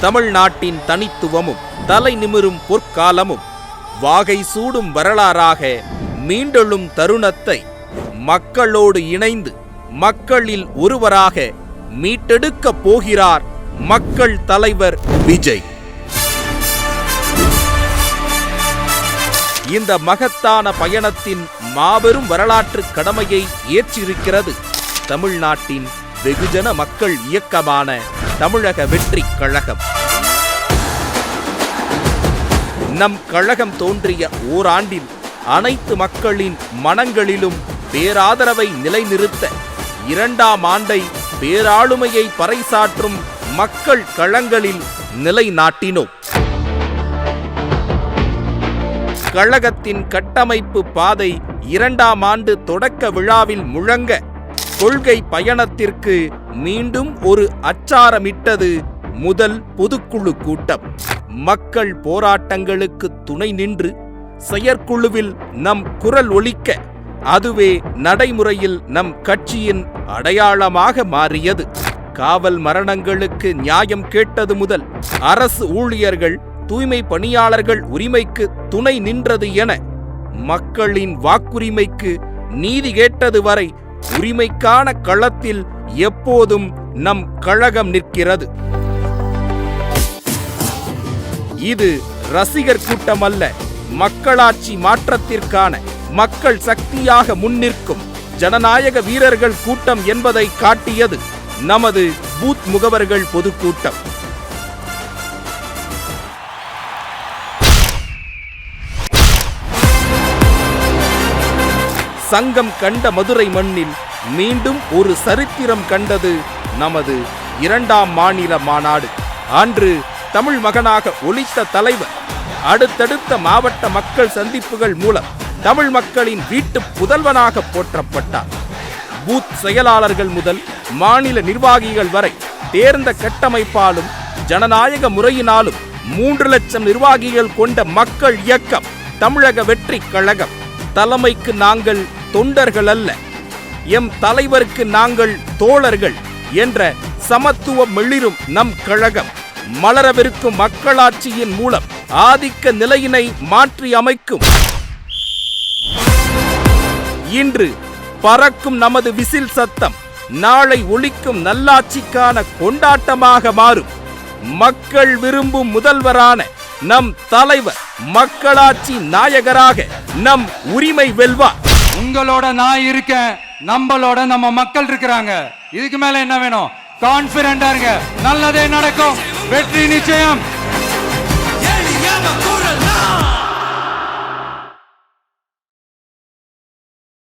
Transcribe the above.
தமிழ்நாட்டின் தனித்துவமும் தலை நிமிரும் பொற்காலமும் வாகை சூடும் வரலாறாக மீண்டெழும் தருணத்தை மக்களோடு இணைந்து மக்களில் ஒருவராக மீட்டெடுக்கப் போகிறார் மக்கள் தலைவர் விஜய். இந்த மகத்தான பயணத்தின் மாபெரும் வரலாற்று கடமையை ஏற்றிருக்கிறது தமிழ்நாட்டின் வெகுஜன மக்கள் இயக்கமான தமிழக வெற்றிக் கழகம். நம் கழகம் தோன்றிய ஓராண்டில் அனைத்து மக்களின் மனங்களிலும் பேராதரவை நிலைநிறுத்த 2ஆம் ஆண்டை பேராளுமையை பறைசாற்றும் மக்கள் களங்களில் நிலைநாட்டினோம். கழகத்தின் கட்டமைப்பு பாதை 2ஆம் ஆண்டு தொடக்க விழாவில் முழங்க கொள்கை பயணத்திற்கு மீண்டும் ஒரு அச்சாரமிட்டது முதல் பொதுக்குழு கூட்டம். மக்கள் போராட்டங்களுக்கு துணை நின்று செயற்குழுவில் நம் குரல் ஒலிக்க அதுவே நடைமுறையில் நம் கட்சியின் அடையாளமாக மாறியது. காவல் மரணங்களுக்கு நியாயம் கேட்டது முதல் அரசு ஊழியர்கள் தூய்மை பணியாளர்கள் உரிமைக்கு துணை நின்றது என மக்களின் வாக்குரிமைக்கு நீதி கேட்டது வரை உரிமைக்கான களத்தில் எப்போதும் நம் கழகம் நிற்கிறது. இது ரசிகர் கூட்டம் அல்ல, மக்களாட்சி மாற்றத்திற்கான மக்கள் சக்தியாக முன்னிற்கும் ஜனநாயக வீரர்கள் கூட்டம் என்பதை காட்டியது நமது பூத் முகவர்கள் பொதுக்கூட்டம். சங்கம் கண்ட மதுரை மண்ணில் மீண்டும் ஒரு சரித்திரம் கண்டது நமது 2ஆம் மாநில மாநாடு. அன்று தமிழ் மகனாக ஒலித்த தலைவர் அடுத்தடுத்த மாவட்ட மக்கள் சந்திப்புகள் மூலம் தமிழ் மக்களின் வீட்டு புதல்வனாக போற்றப்பட்டார். பூத் செயலாளர்கள் முதல் மாநில நிர்வாகிகள் வரை தேர்ந்த கட்டமைப்பாலும் ஜனநாயக முறையினாலும் 3 லட்சம் நிர்வாகிகள் கொண்ட மக்கள் இயக்கம் தமிழக வெற்றிக் கழகம். தலைமைக்கு நாங்கள் தொண்டர்கள் அல்ல, எம் தலைவருக்கு நாங்கள் தோழர்கள் என்ற சமத்துவ மெளிரும் நம் கழகம் மலரவிருக்கும் மக்களாட்சியின் மூலம் ஆதிக்க நிலையினை மாற்றி அமைக்கும். இன்று பறக்கும் நமது விசில் சத்தம் நாளை ஒலிக்கும் நல்லாட்சிக்கான கொண்டாட்டமாக மாறும். மக்கள் விரும்பும் முதல்வரான நம் தலைவர் மக்களாட்சி நாயகராக நம் உரிமை வெல்வார். உங்களோட நான் இருக்கேன், நம்மளோட நம்ம மக்கள் இருக்கிறாங்க. இதுக்கு மேல என்ன வேணும்? கான்பிடண்டா இருங்க, நல்லதே நடக்கும், வெற்றி நிச்சயம்.